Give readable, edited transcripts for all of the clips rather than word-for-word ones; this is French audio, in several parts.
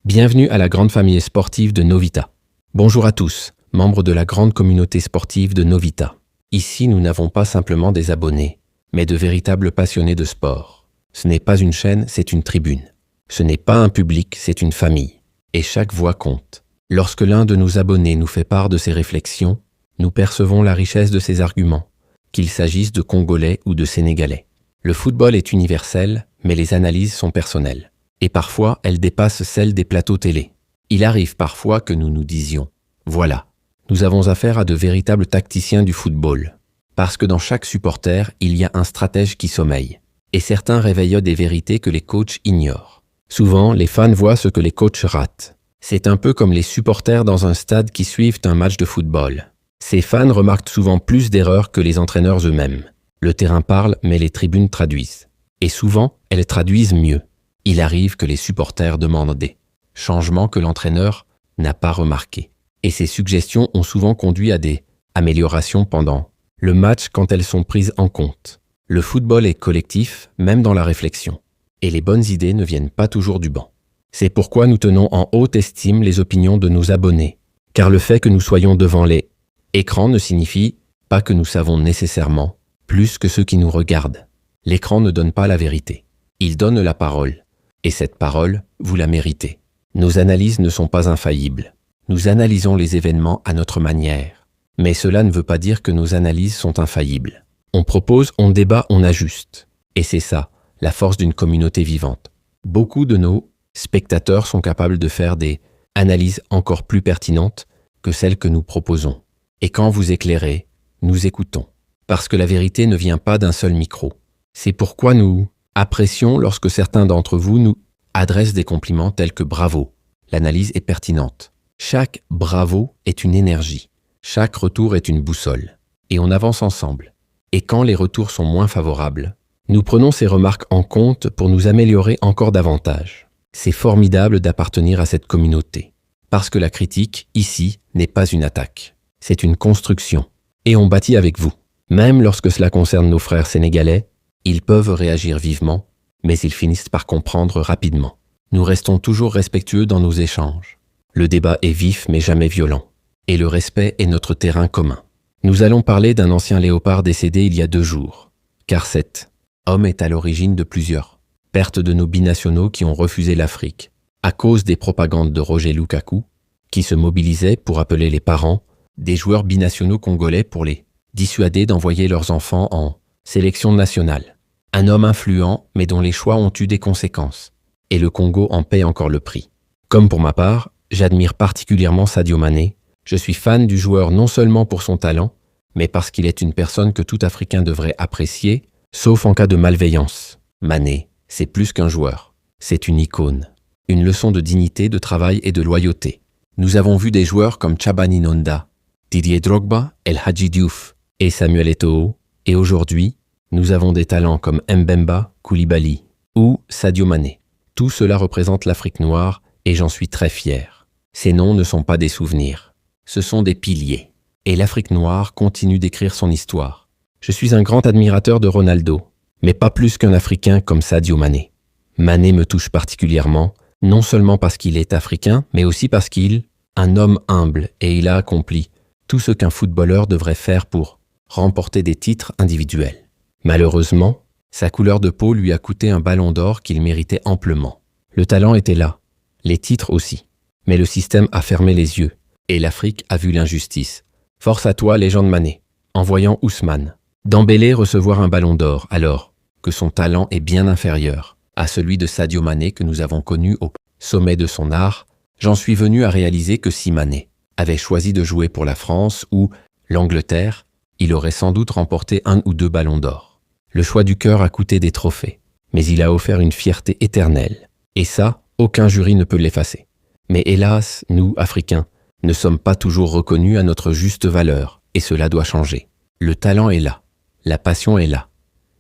Bienvenue à la grande famille sportive de Novita. Bonjour à tous, membres de la grande communauté sportive de Novita. Ici, nous n'avons pas simplement des abonnés, mais de véritables passionnés de sport. Ce n'est pas une chaîne, c'est une tribune. Ce n'est pas un public, c'est une famille. Et chaque voix compte. Lorsque l'un de nos abonnés nous fait part de ses réflexions, nous percevons la richesse de ses arguments, qu'il s'agisse de Congolais ou de Sénégalais. Le football est universel, mais les analyses sont personnelles. Et parfois, elles dépassent celles des plateaux télé. Il arrive parfois que nous nous disions « Voilà, nous avons affaire à de véritables tacticiens du football. » Parce que dans chaque supporter, il y a un stratège qui sommeille. Et certains réveillent des vérités que les coachs ignorent. Souvent, les fans voient ce que les coachs ratent. C'est un peu comme les supporters dans un stade qui suivent un match de football. Ces fans remarquent souvent plus d'erreurs que les entraîneurs eux-mêmes. Le terrain parle, mais les tribunes traduisent. Et souvent, elles traduisent mieux. Il arrive que les supporters demandent des changements que l'entraîneur n'a pas remarqués. Et ces suggestions ont souvent conduit à des améliorations pendant le match quand elles sont prises en compte. Le football est collectif, même dans la réflexion. Et les bonnes idées ne viennent pas toujours du banc. C'est pourquoi nous tenons en haute estime les opinions de nos abonnés. Car le fait que nous soyons devant les écrans ne signifie pas que nous savons nécessairement plus que ceux qui nous regardent. L'écran ne donne pas la vérité. Il donne la parole. Et cette parole, vous la méritez. Nos analyses ne sont pas infaillibles. Nous analysons les événements à notre manière. Mais cela ne veut pas dire que nos analyses sont infaillibles. On propose, on débat, on ajuste. Et c'est ça, la force d'une communauté vivante. Beaucoup de nos spectateurs sont capables de faire des analyses encore plus pertinentes que celles que nous proposons. Et quand vous éclairez, nous écoutons. Parce que la vérité ne vient pas d'un seul micro. C'est pourquoi nous apprécions lorsque certains d'entre vous nous adressent des compliments tels que « bravo ». L'analyse est pertinente. Chaque « bravo » est une énergie. Chaque retour est une boussole. Et on avance ensemble. Et quand les retours sont moins favorables, nous prenons ces remarques en compte pour nous améliorer encore davantage. C'est formidable d'appartenir à cette communauté. Parce que la critique, ici, n'est pas une attaque. C'est une construction. Et on bâtit avec vous. Même lorsque cela concerne nos frères sénégalais, ils peuvent réagir vivement, mais ils finissent par comprendre rapidement. Nous restons toujours respectueux dans nos échanges. Le débat est vif mais jamais violent. Et le respect est notre terrain commun. Nous allons parler d'un ancien léopard décédé il y a 2 jours. Car cet homme est à l'origine de plusieurs pertes de nos binationaux qui ont refusé l'Afrique, à cause des propagandes de Roger Lukaku, qui se mobilisait pour appeler les parents des joueurs binationaux congolais pour les dissuader d'envoyer leurs enfants en sélection nationale. Un homme influent, mais dont les choix ont eu des conséquences. Et le Congo en paie encore le prix. Comme pour ma part, j'admire particulièrement Sadio Mané. Je suis fan du joueur non seulement pour son talent, mais parce qu'il est une personne que tout Africain devrait apprécier, sauf en cas de malveillance. Mané, c'est plus qu'un joueur. C'est une icône. Une leçon de dignité, de travail et de loyauté. Nous avons vu des joueurs comme Tchabani Nonda, Didier Drogba, El Hadji Diouf et Samuel Eto'o. Et aujourd'hui, nous avons des talents comme Mbemba, Koulibaly ou Sadio Mané. Tout cela représente l'Afrique noire et j'en suis très fier. Ces noms ne sont pas des souvenirs, ce sont des piliers. Et l'Afrique noire continue d'écrire son histoire. Je suis un grand admirateur de Ronaldo, mais pas plus qu'un Africain comme Sadio Mané. Mané me touche particulièrement, non seulement parce qu'il est africain, mais aussi parce qu'il est un homme humble et il a accompli tout ce qu'un footballeur devrait faire pour remporter des titres individuels. Malheureusement, sa couleur de peau lui a coûté un ballon d'or qu'il méritait amplement. Le talent était là, les titres aussi. Mais le système a fermé les yeux, et l'Afrique a vu l'injustice. Force à toi, légende Mané, en voyant Ousmane Dembélé recevoir un ballon d'or, alors que son talent est bien inférieur à celui de Sadio Mané que nous avons connu au sommet de son art, j'en suis venu à réaliser que si Mané avait choisi de jouer pour la France ou l'Angleterre, il aurait sans doute remporté 1 ou 2 ballons d'or. Le choix du cœur a coûté des trophées, mais il a offert une fierté éternelle. Et ça, aucun jury ne peut l'effacer. Mais hélas, nous, Africains, ne sommes pas toujours reconnus à notre juste valeur, et cela doit changer. Le talent est là, la passion est là,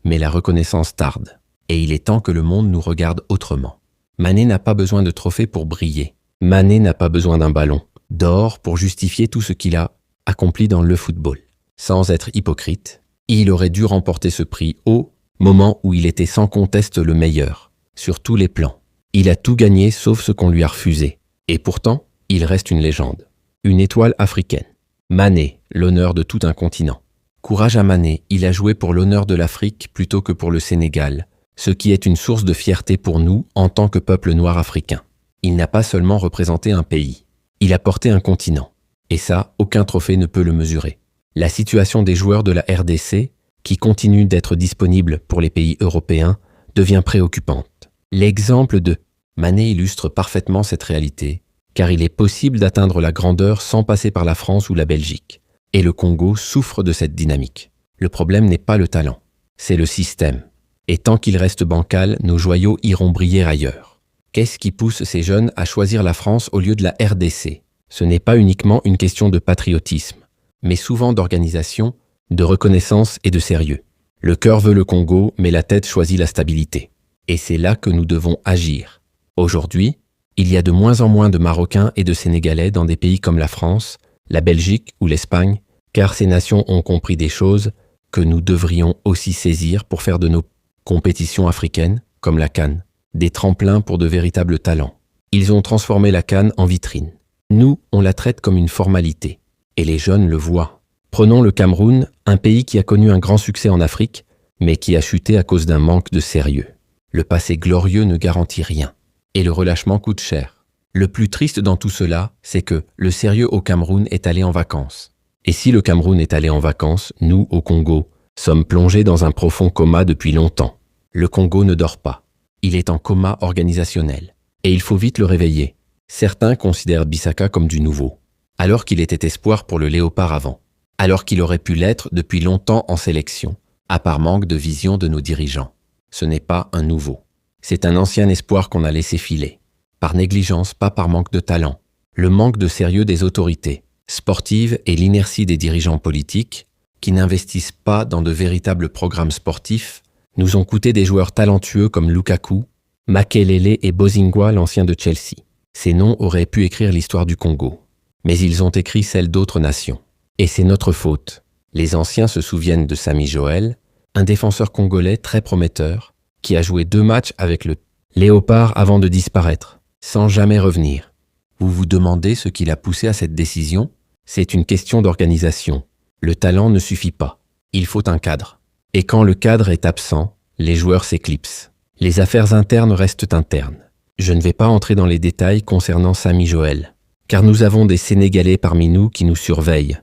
mais la reconnaissance tarde. Et il est temps que le monde nous regarde autrement. Mané n'a pas besoin de trophées pour briller. Mané n'a pas besoin d'un ballon d'or pour justifier tout ce qu'il a accompli dans le football. Sans être hypocrite, il aurait dû remporter ce prix au moment où il était sans conteste le meilleur, sur tous les plans. Il a tout gagné sauf ce qu'on lui a refusé. Et pourtant, il reste une légende. Une étoile africaine. Mané, l'honneur de tout un continent. Courage à Mané, il a joué pour l'honneur de l'Afrique plutôt que pour le Sénégal, ce qui est une source de fierté pour nous en tant que peuple noir africain. Il n'a pas seulement représenté un pays, il a porté un continent. Et ça, aucun trophée ne peut le mesurer. La situation des joueurs de la RDC, qui continuent d'être disponibles pour les pays européens, devient préoccupante. L'exemple de Mané illustre parfaitement cette réalité, car il est possible d'atteindre la grandeur sans passer par la France ou la Belgique. Et le Congo souffre de cette dynamique. Le problème n'est pas le talent, c'est le système. Et tant qu'il reste bancal, nos joyaux iront briller ailleurs. Qu'est-ce qui pousse ces jeunes à choisir la France au lieu de la RDC? Ce n'est pas uniquement une question de patriotisme, mais souvent d'organisation, de reconnaissance et de sérieux. Le cœur veut le Congo, mais la tête choisit la stabilité. Et c'est là que nous devons agir. Aujourd'hui, il y a de moins en moins de Marocains et de Sénégalais dans des pays comme la France, la Belgique ou l'Espagne, car ces nations ont compris des choses que nous devrions aussi saisir pour faire de nos compétitions africaines, comme la CAN, des tremplins pour de véritables talents. Ils ont transformé la CAN en vitrine. Nous, on la traite comme une formalité. Et les jeunes le voient. Prenons le Cameroun, un pays qui a connu un grand succès en Afrique, mais qui a chuté à cause d'un manque de sérieux. Le passé glorieux ne garantit rien. Et le relâchement coûte cher. Le plus triste dans tout cela, c'est que le sérieux au Cameroun est allé en vacances. Et si le Cameroun est allé en vacances, nous, au Congo, sommes plongés dans un profond coma depuis longtemps. Le Congo ne dort pas. Il est en coma organisationnel. Et il faut vite le réveiller. Certains considèrent Bissaka comme du nouveau, alors qu'il était espoir pour le Léopard avant, alors qu'il aurait pu l'être depuis longtemps en sélection, à part manque de vision de nos dirigeants. Ce n'est pas un nouveau. C'est un ancien espoir qu'on a laissé filer. Par négligence, pas par manque de talent. Le manque de sérieux des autorités sportives et l'inertie des dirigeants politiques, qui n'investissent pas dans de véritables programmes sportifs, nous ont coûté des joueurs talentueux comme Lukaku, Makelele et Bozingwa, l'ancien de Chelsea. Ces noms auraient pu écrire l'histoire du Congo. Mais ils ont écrit celle d'autres nations. Et c'est notre faute. Les anciens se souviennent de Sami Joël, un défenseur congolais très prometteur, qui a joué 2 matchs avec le Léopard avant de disparaître, sans jamais revenir. Vous vous demandez ce qui l'a poussé à cette décision? C'est une question d'organisation. Le talent ne suffit pas. Il faut un cadre. Et quand le cadre est absent, les joueurs s'éclipsent. Les affaires internes restent internes. Je ne vais pas entrer dans les détails concernant Sami Joël, car nous avons des Sénégalais parmi nous qui nous surveillent,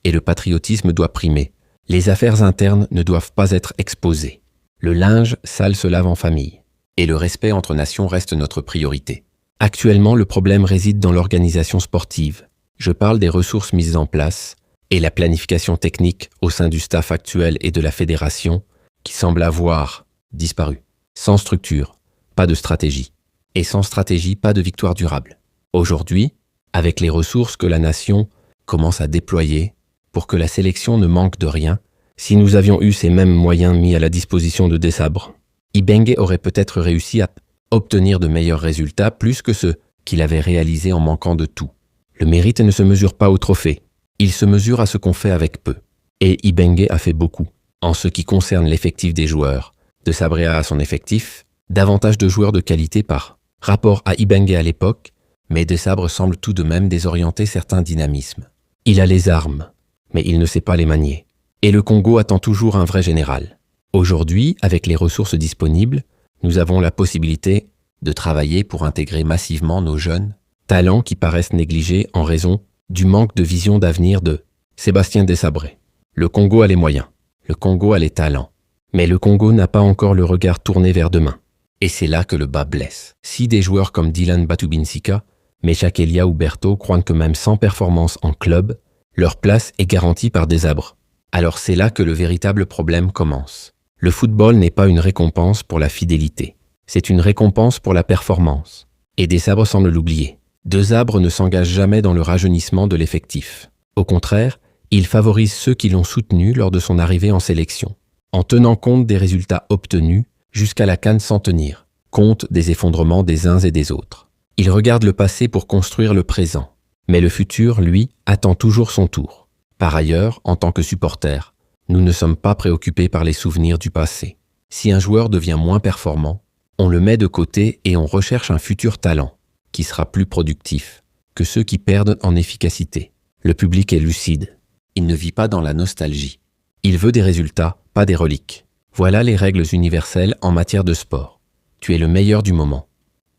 et le patriotisme doit primer. Les affaires internes ne doivent pas être exposées. Le linge sale se lave en famille, et le respect entre nations reste notre priorité. Actuellement, le problème réside dans l'organisation sportive. Je parle des ressources mises en place et la planification technique au sein du staff actuel et de la fédération qui semble avoir disparu. Sans structure, pas de stratégie. Et sans stratégie, pas de victoire durable. Aujourd'hui, avec les ressources que la nation commence à déployer pour que la sélection ne manque de rien, si nous avions eu ces mêmes moyens mis à la disposition de Desabre, Ibenge aurait peut-être réussi à obtenir de meilleurs résultats plus que ceux qu'il avait réalisés en manquant de tout. Le mérite ne se mesure pas au trophée, il se mesure à ce qu'on fait avec peu. Et Ibenge a fait beaucoup. En ce qui concerne l'effectif des joueurs, Desabre a son effectif, davantage de joueurs de qualité par rapport à Ibenge à l'époque, mais Desabre semble tout de même désorienter certains dynamismes. Il a les armes, mais il ne sait pas les manier. Et le Congo attend toujours un vrai général. Aujourd'hui, avec les ressources disponibles, nous avons la possibilité de travailler pour intégrer massivement nos jeunes talents qui paraissent négligés en raison du manque de vision d'avenir de Sébastien Desabre. Le Congo a les moyens, le Congo a les talents, mais le Congo n'a pas encore le regard tourné vers demain. Et c'est là que le bas blesse. Si des joueurs comme Dylan Batubinsika, Meshak Elia ou Berto croient que même sans performance en club, leur place est garantie par Desabre, alors c'est là que le véritable problème commence. Le football n'est pas une récompense pour la fidélité, c'est une récompense pour la performance. Et Desabre semble l'oublier. Desabre ne s'engage jamais dans le rajeunissement de l'effectif. Au contraire, il favorise ceux qui l'ont soutenu lors de son arrivée en sélection, en tenant compte des résultats obtenus jusqu'à la CAN sans tenir compte des effondrements des uns et des autres. Il regarde le passé pour construire le présent, mais le futur, lui, attend toujours son tour. Par ailleurs, en tant que supporter, nous ne sommes pas préoccupés par les souvenirs du passé. Si un joueur devient moins performant, On le met de côté et on recherche un futur talent, qui sera plus productif que ceux qui perdent en efficacité. Le public est lucide. Il ne vit pas dans la nostalgie. Il veut des résultats, pas des reliques. Voilà les règles universelles en matière de sport. Tu es le meilleur du moment.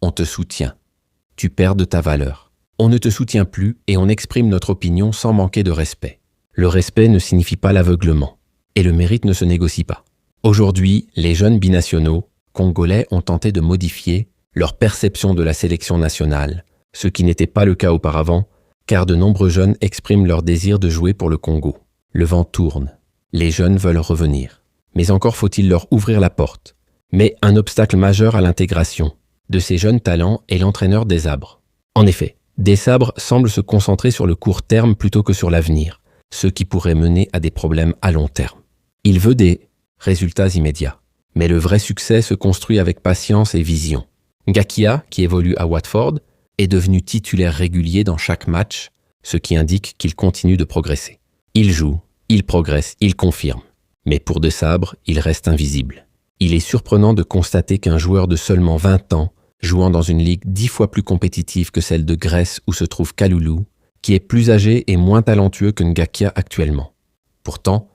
On te soutient. Tu perds de ta valeur. On ne te soutient plus et on exprime notre opinion sans manquer de respect. Le respect ne signifie pas l'aveuglement. Et le mérite ne se négocie pas. Aujourd'hui, les jeunes binationaux congolais ont tenté de modifier leur perception de la sélection nationale, ce qui n'était pas le cas auparavant, car de nombreux jeunes expriment leur désir de jouer pour le Congo. Le vent tourne. Les jeunes veulent revenir. Mais encore faut-il leur ouvrir la porte. Mais un obstacle majeur à l'intégration de ces jeunes talents est l'entraîneur Desabres. En effet, Desabres semble se concentrer sur le court terme plutôt que sur l'avenir, ce qui pourrait mener à des problèmes à long terme. Il veut des résultats immédiats. Mais le vrai succès se construit avec patience et vision. Ngakia, qui évolue à Watford, est devenu titulaire régulier dans chaque match, ce qui indique qu'il continue de progresser. Il joue, il progresse, il confirme. Mais pour Desabres, il reste invisible. Il est surprenant de constater qu'un joueur de seulement 20 ans, jouant dans une ligue 10 fois plus compétitive que celle de Grèce où se trouve Kalulu, qui est plus âgé et moins talentueux que Ngakia actuellement. Pourtant,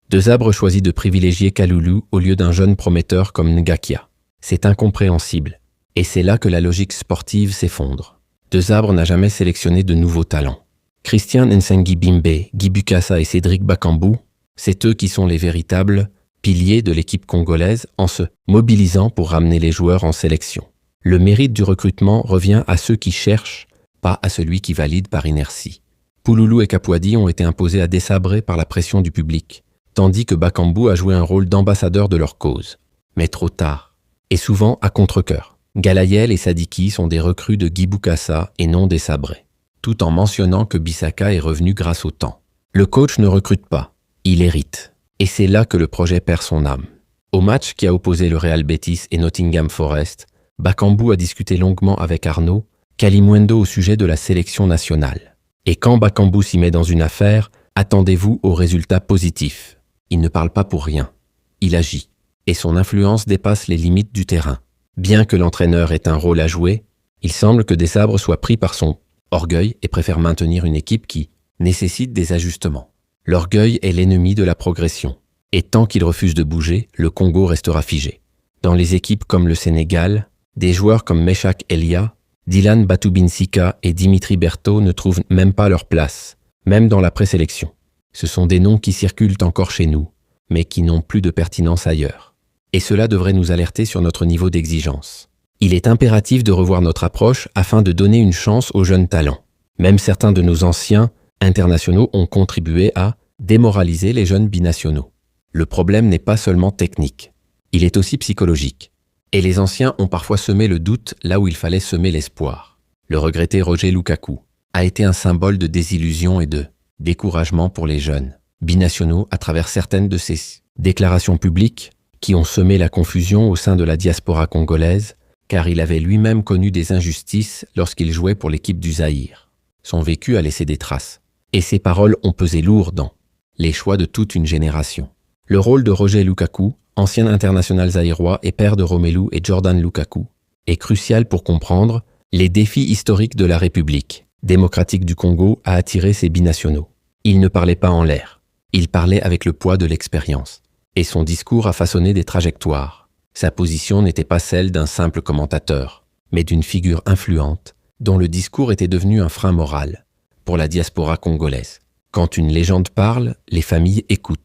Desabres choisit de privilégier Kalulu au lieu d'un jeune prometteur comme Ngakia. C'est incompréhensible. Et c'est là que la logique sportive s'effondre. Desabres n'a jamais sélectionné de nouveaux talents. Christian Nsengibimbe, Guy Bukassa et Cédric Bakambu, c'est eux qui sont les véritables piliers de l'équipe congolaise en se mobilisant pour ramener les joueurs en sélection. Le mérite du recrutement revient à ceux qui cherchent, pas à celui qui valide par inertie. Pouloulou et Kapouadi ont été imposés à Desabré par la pression du public, tandis que Bakambu a joué un rôle d'ambassadeur de leur cause. Mais trop tard, et souvent à contre-cœur. Galayel et Sadiki sont des recrues de Guy Bukassa et non Desabré, tout en mentionnant que Bissaka est revenu grâce au temps. Le coach ne recrute pas, il hérite. Et c'est là que le projet perd son âme. Au match qui a opposé le Real Betis et Nottingham Forest, Bakambu a discuté longuement avec Arnaud Kalimuendo au sujet de la sélection nationale. Et quand Bakambu s'y met dans une affaire, attendez-vous aux résultats positifs. Il ne parle pas pour rien. Il agit. Et son influence dépasse les limites du terrain. Bien que l'entraîneur ait un rôle à jouer, il semble que Desabres soit pris par son orgueil et préfère maintenir une équipe qui nécessite des ajustements. L'orgueil est l'ennemi de la progression. Et tant qu'il refuse de bouger, le Congo restera figé. Dans les équipes comme le Sénégal, des joueurs comme Meshak Elia, Dylan Batubinsika et Dimitri Berthaud ne trouvent même pas leur place, même dans la présélection. Ce sont des noms qui circulent encore chez nous, mais qui n'ont plus de pertinence ailleurs. Et cela devrait nous alerter sur notre niveau d'exigence. Il est impératif de revoir notre approche afin de donner une chance aux jeunes talents. Même certains de nos anciens internationaux ont contribué à démoraliser les jeunes binationaux. Le problème n'est pas seulement technique, il est aussi psychologique. Et les anciens ont parfois semé le doute là où il fallait semer l'espoir. Le regretté Roger Lukaku a été un symbole de désillusion et de découragement pour les jeunes binationaux à travers certaines de ses déclarations publiques qui ont semé la confusion au sein de la diaspora congolaise, car il avait lui-même connu des injustices lorsqu'il jouait pour l'équipe du Zaïre. Son vécu a laissé des traces, et ses paroles ont pesé lourd dans les choix de toute une génération. Le rôle de Roger Lukaku, ancien international zaïrois et père de Romelu et Jordan Lukaku, est crucial pour comprendre les défis historiques de la République démocratique du Congo à attirer ses binationaux. Il ne parlait pas en l'air, il parlait avec le poids de l'expérience. Et son discours a façonné des trajectoires. Sa position n'était pas celle d'un simple commentateur, mais d'une figure influente, dont le discours était devenu un frein moral pour la diaspora congolaise. Quand une légende parle, les familles écoutent,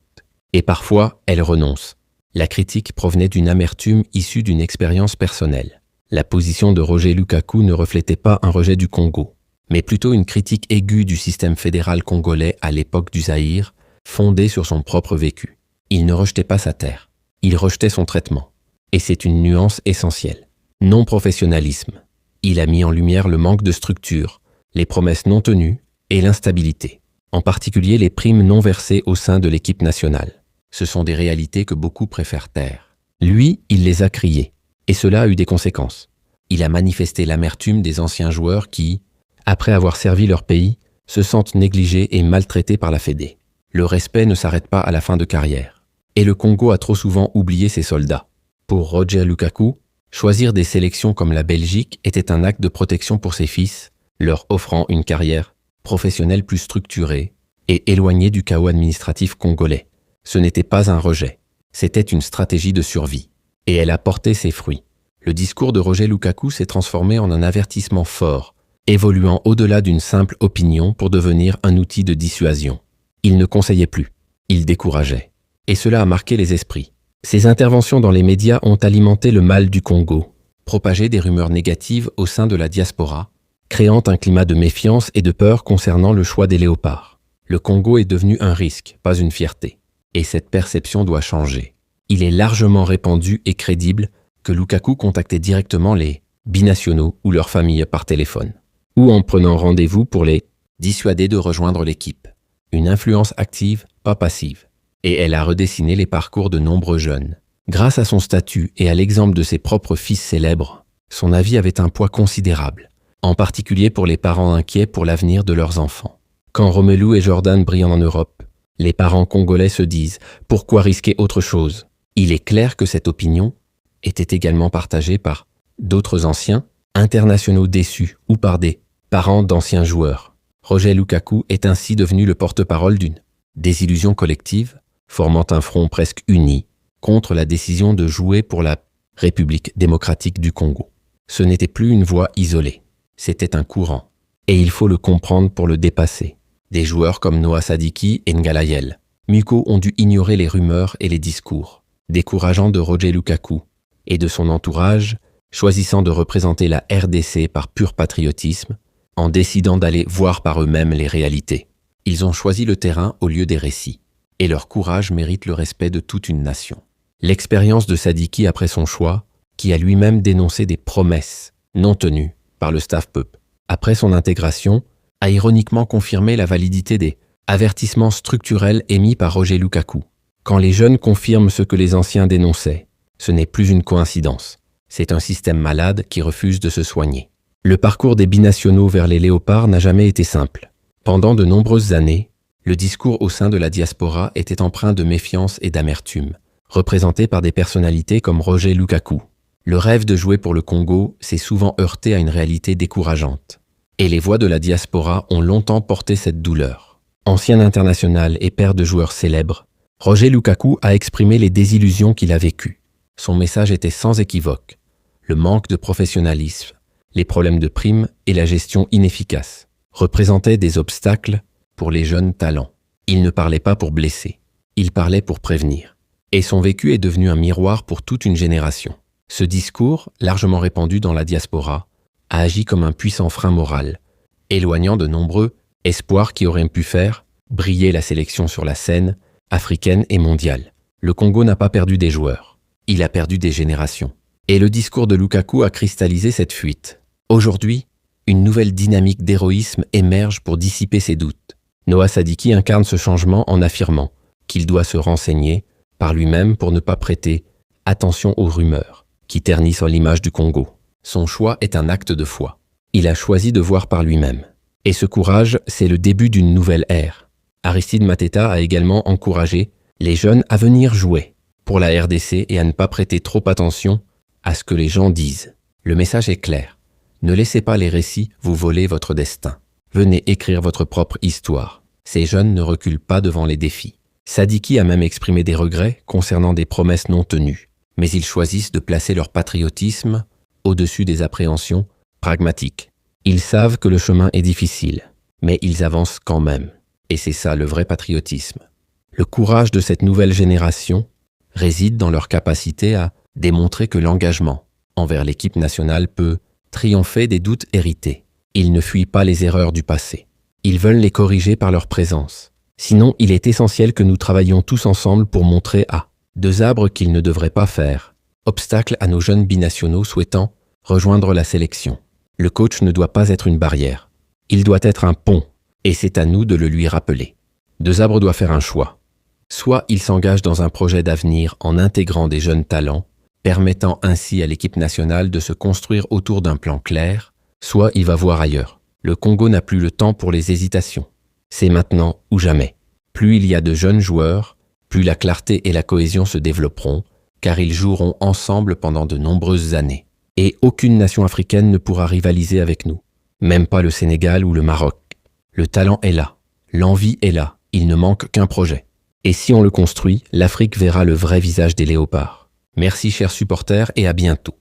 et parfois elles renoncent. La critique provenait d'une amertume issue d'une expérience personnelle. La position de Roger Lukaku ne reflétait pas un rejet du Congo, mais plutôt une critique aiguë du système fédéral congolais à l'époque du Zaïre, fondée sur son propre vécu. Il ne rejetait pas sa terre, il rejetait son traitement. Et c'est une nuance essentielle. Non-professionnalisme. Il a mis en lumière le manque de structure, les promesses non tenues et l'instabilité. En particulier les primes non versées au sein de l'équipe nationale. Ce sont des réalités que beaucoup préfèrent taire. Lui, il les a criées. Et cela a eu des conséquences. Il a manifesté l'amertume des anciens joueurs qui, après avoir servi leur pays, se sentent négligés et maltraités par la Fédé. Le respect ne s'arrête pas à la fin de carrière. Et le Congo a trop souvent oublié ses soldats. Pour Roger Lukaku, Choisir des sélections comme la Belgique était un acte de protection pour ses fils, leur offrant une carrière professionnelle plus structurée et éloignée du chaos administratif congolais. Ce n'était pas un rejet, c'était une stratégie de survie. Et elle a porté ses fruits. Le discours de Roger Lukaku s'est transformé en un avertissement fort, évoluant au-delà d'une simple opinion pour devenir un outil de dissuasion. Il ne conseillait plus, il décourageait. Et cela a marqué les esprits. Ses interventions dans les médias ont alimenté le mal du Congo, propagé des rumeurs négatives au sein de la diaspora, créant un climat de méfiance et de peur concernant le choix des léopards. Le Congo est devenu un risque, pas une fierté. Et cette perception doit changer. Il est largement répandu et crédible que Lukaku contactait directement les binationaux ou leurs familles par téléphone, ou en prenant rendez-vous pour les dissuader de rejoindre l'équipe. Une influence active, pas passive. Et elle a redessiné les parcours de nombreux jeunes. Grâce à son statut et à l'exemple de ses propres fils célèbres, son avis avait un poids considérable, en particulier pour les parents inquiets pour l'avenir de leurs enfants. Quand Romelu et Jordan brillent en Europe, les parents congolais se disent « Pourquoi risquer autre chose ?» Il est clair que cette opinion était également partagée par d'autres anciens, internationaux déçus ou par des parents d'anciens joueurs. Roger Lukaku est ainsi devenu le porte-parole d'une désillusion collective, formant un front presque uni contre la décision de jouer pour la République démocratique du Congo. Ce n'était plus une voix isolée, c'était un courant, et il faut le comprendre pour le dépasser. Des joueurs comme Noah Sadiki et Ngalayel Muko ont dû ignorer les rumeurs et les discours, décourageant de Roger Lukaku et de son entourage, choisissant de représenter la RDC par pur patriotisme, en décidant d'aller voir par eux-mêmes les réalités. Ils ont choisi le terrain au lieu des récits, et leur courage mérite le respect de toute une nation. L'expérience de Sadiki après son choix, qui a lui-même dénoncé des promesses non tenues par le staff PEP, après son intégration, a ironiquement confirmé la validité des avertissements structurels émis par Roger Lukaku. Quand les jeunes confirment ce que les anciens dénonçaient, ce n'est plus une coïncidence. C'est un système malade qui refuse de se soigner. Le parcours des binationaux vers les léopards n'a jamais été simple. Pendant de nombreuses années, le discours au sein de la diaspora était empreint de méfiance et d'amertume, représenté par des personnalités comme Roger Lukaku. Le rêve de jouer pour le Congo s'est souvent heurté à une réalité décourageante. Et les voix de la diaspora ont longtemps porté cette douleur. Ancien international et père de joueurs célèbres, Roger Lukaku a exprimé les désillusions qu'il a vécues. Son message était sans équivoque. Le manque de professionnalisme, les problèmes de primes et la gestion inefficace représentaient des obstacles pour les jeunes talents. Il ne parlait pas pour blesser, il parlait pour prévenir. Et son vécu est devenu un miroir pour toute une génération. Ce discours, largement répandu dans la diaspora, a agi comme un puissant frein moral, éloignant de nombreux espoirs qui auraient pu faire briller la sélection sur la scène africaine et mondiale. Le Congo n'a pas perdu des joueurs, il a perdu des générations. Et le discours de Lukaku a cristallisé cette fuite. Aujourd'hui, une nouvelle dynamique d'héroïsme émerge pour dissiper ces doutes. Noah Sadiki incarne ce changement en affirmant qu'il doit se renseigner par lui-même pour ne pas prêter attention aux rumeurs qui ternissent l'image du Congo. Son choix est un acte de foi. Il a choisi de voir par lui-même. Et ce courage, c'est le début d'une nouvelle ère. Aristide Mateta a également encouragé les jeunes à venir jouer pour la RDC et à ne pas prêter trop attention à ce que les gens disent. Le message est clair. Ne laissez pas les récits vous voler votre destin. Venez écrire votre propre histoire. Ces jeunes ne reculent pas devant les défis. Sadiki a même exprimé des regrets concernant des promesses non tenues, mais ils choisissent de placer leur patriotisme au-dessus des appréhensions pragmatiques. Ils savent que le chemin est difficile, mais ils avancent quand même. Et c'est ça le vrai patriotisme. Le courage de cette nouvelle génération réside dans leur capacité à démontrer que l'engagement envers l'équipe nationale peut triompher des doutes hérités. Ils ne fuient pas les erreurs du passé. Ils veulent les corriger par leur présence. Sinon, il est essentiel que nous travaillions tous ensemble pour montrer à deux arbres qu'ils ne devraient pas faire obstacle à nos jeunes binationaux souhaitant rejoindre la sélection. Le coach ne doit pas être une barrière. Il doit être un pont, et c'est à nous de le lui rappeler. Deux arbres doit faire un choix. Soit il s'engage dans un projet d'avenir en intégrant des jeunes talents, permettant ainsi à l'équipe nationale de se construire autour d'un plan clair, soit il va voir ailleurs. Le Congo n'a plus le temps pour les hésitations. C'est maintenant ou jamais. Plus il y a de jeunes joueurs, plus la clarté et la cohésion se développeront, car ils joueront ensemble pendant de nombreuses années. Et aucune nation africaine ne pourra rivaliser avec nous. Même pas le Sénégal ou le Maroc. Le talent est là. L'envie est là. Il ne manque qu'un projet. Et si on le construit, l'Afrique verra le vrai visage des léopards. Merci chers supporters et à bientôt.